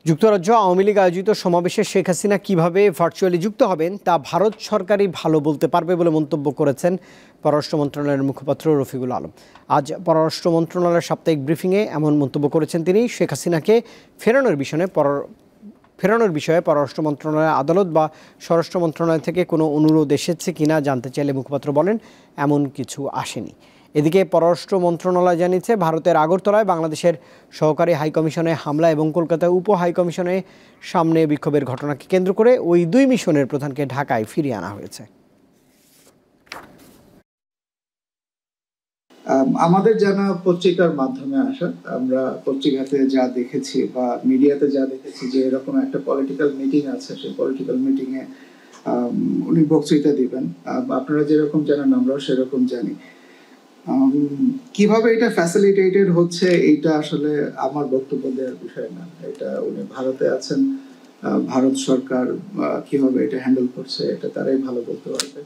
যুক্তরাজ্য আওয়ামী লীগ আয়োজিত সমাবেশে শেখ হাসিনা কিভাবে ভার্চুয়ালি যুক্ত হবেন তা ভারত সরকারই ভালো বলতে পারবে বলে মন্তব্য করেছেন পররাষ্ট্র মন্ত্রণালয়ের মুখপাত্র রফিকুল আলম। আজ পররাষ্ট্র মন্ত্রণালয়ের সাপ্তাহিক ব্রিফিংয়ে এমন মন্তব্য করেছেন তিনি। শেখ হাসিনাকে ফেরানোর বিষয়ে পররাষ্ট্র মন্ত্রণালয়, আদালত বা স্বরাষ্ট্র মন্ত্রণালয় থেকে কোনো অনুরোধ এসেছে কিনা জানতে চাইলে মুখপাত্র বলেন, এমন কিছু আসেনি। এদিকে পররাষ্ট্র মন্ত্রণালয় জানিয়েছে, ভারতের আগরতলায় বাংলাদেশের সহকারী হাইকমিশনে হামলা এবং কলকাতায় উপ হাইকমিশনের সামনে বিক্ষোভের ঘটনাকে কেন্দ্র করে ওই দুই মিশনের প্রধানকে ঢাকায় ফিরিয়ে আনা হয়েছে। আমাদের জানা পত্রিকার মাধ্যমে আসা, আমরা পত্রিকাতে যা দেখেছি বা মিডিয়াতে যা দেখেছি যে এরকম একটা পলিটিক্যাল মিটিং আছে, সেই পলিটিক্যাল মিটিংয়ে উনি বক্তৃতা দিবেন। আপনারা যেরকম জানেন আমরাও সেরকম জানি। কিভাবে এটা ফ্যাসিলিটেটেড হচ্ছে এইটা আসলে আমার বক্তব্য দেওয়ার বিষয় না। এটা উনি ভারতে আছেন, ভারত সরকার কিভাবে এটা হ্যান্ডেল করছে এটা তারাই ভালো বলতে পারবে।